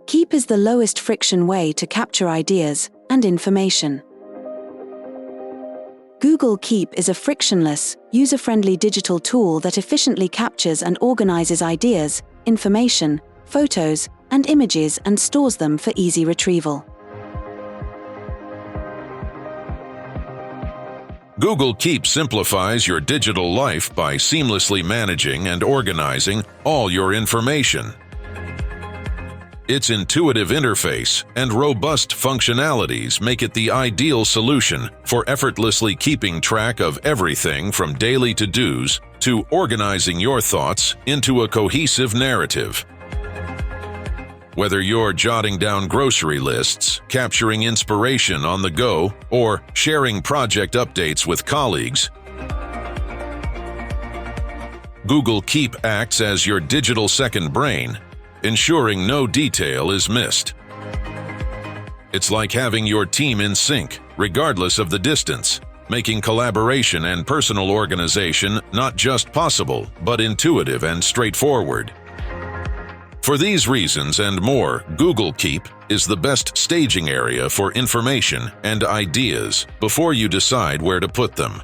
Keep is the lowest friction way to capture ideas and information. Google Keep is a frictionless, user-friendly digital tool that efficiently captures and organizes ideas, information, photos, and images and stores them for easy retrieval. Google Keep simplifies your digital life by seamlessly managing and organizing all your information. Its intuitive interface and robust functionalities make it the ideal solution for effortlessly keeping track of everything from daily to-dos to organizing your thoughts into a cohesive narrative. Whether you're jotting down grocery lists, capturing inspiration on the go, or sharing project updates with colleagues, Google Keep acts as your digital second brain, ensuring no detail is missed. It's like having your team in sync, regardless of the distance, making collaboration and personal organization not just possible, but intuitive and straightforward. For these reasons and more, Google Keep is the best staging area for information and ideas before you decide where to put them.